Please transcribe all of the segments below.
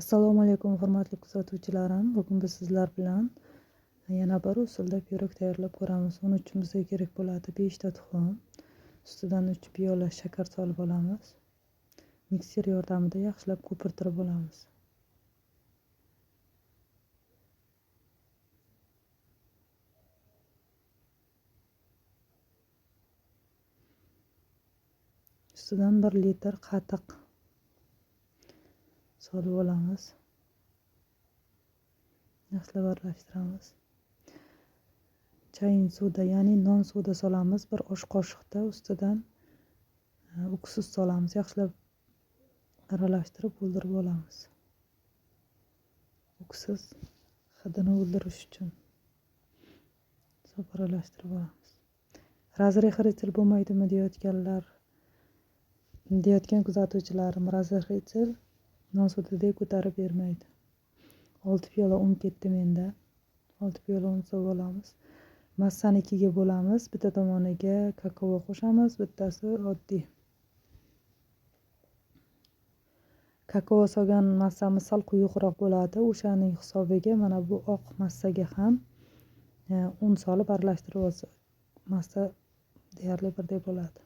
Assalomu alaykum hurmatli kuzatuvchilarim. Bugun biz sizlar bilan yana bir usulda pirog tayyorlab ko'ramiz. Uning uchun bizga kerak bo'ladi 5 ta tuxum, ustidan 3 piyola shakar solib olamiz. Mikser yordamida yaxshilab ko'pirtirib olamiz. Ustidan 1 litr qatiq solib olamiz. Yaxshilab aralashtiramiz. Chayin soda, ya'ni non soda solamiz. 1 osh qoshiqda ustidan uksus solamiz. Yaxshilab aralashtirib o'ldirib olamiz. Uksus hidini o'ldirish uchun aralashtirib olamiz. Razrexeritel bo'lmaydimi deyotgan kuzatuvchilarim, razrexeritel non sodadek ko'tarib bermaydi. 6 piyola un ketdi menda. 6 piyola un solib olamiz. Massani 2 ga bo'lamiz. Bitta tomoniga kakao qo'shamiz, bittasi oddiy. Kakao solgan massamiz sal quyuqroq bo'ladi. O'shaning hisobiga mana bu oq massaga ham un solib aralashtirib olsa, massa deyarli birdek bo'ladi.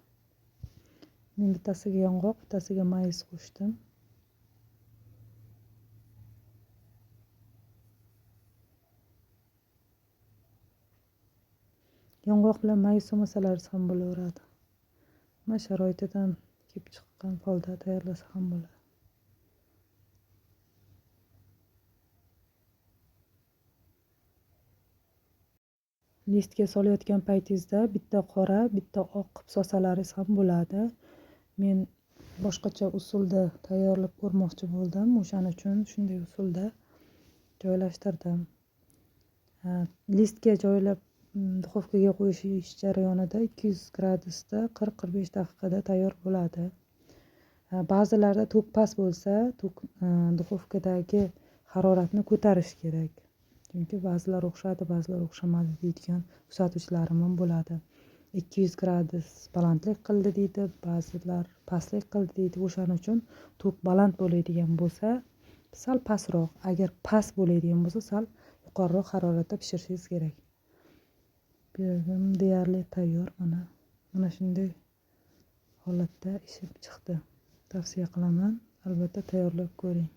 Men bittasiga yong'oq, bittasiga mayiz qo'shdim. Yong'oq bilan mayiz solmasalaringiz ham bo'laveradi. Mana sharoitidan kelib chiqqan holda tayyorlasa ham bo'ladi. Listga solayotgan paytingizda bitta qora, bitta oq qilib solsalaringiz ham bo'ladi. Men boshqacha usulda tayyorlab ko'rmoqchi bo'ldim. O'shaning uchun shunday usulda joylashtirdim. Listga joylab duxovkaga qo'yish jarayonida 200 gradusda 40-45 daqiqada tayyor bo'ladi. Ba'zilarda tok past bo'lsa, duxovkadagi haroratni ko'tarish kerak. Chunki ba'zilar o'xshadi, ba'zilar o'xshamadi deydigan kuzatuvchilarim ham bo'ladi. 200 gradus balandlik qildi deydi, ba'zilar pastlik qildi deydi. O'shaning uchun tok baland bo'ladigan bo'lsa, sal pastroq, agar past bo'ladigan bo'lsa, sal yuqoriroq haroratda pishirishingiz kerak. Pirogim deyarli tayyor. Mana shunday holatda ishib chiqdi. Tavsiya qilaman, albatta tayyorlab ko'ring.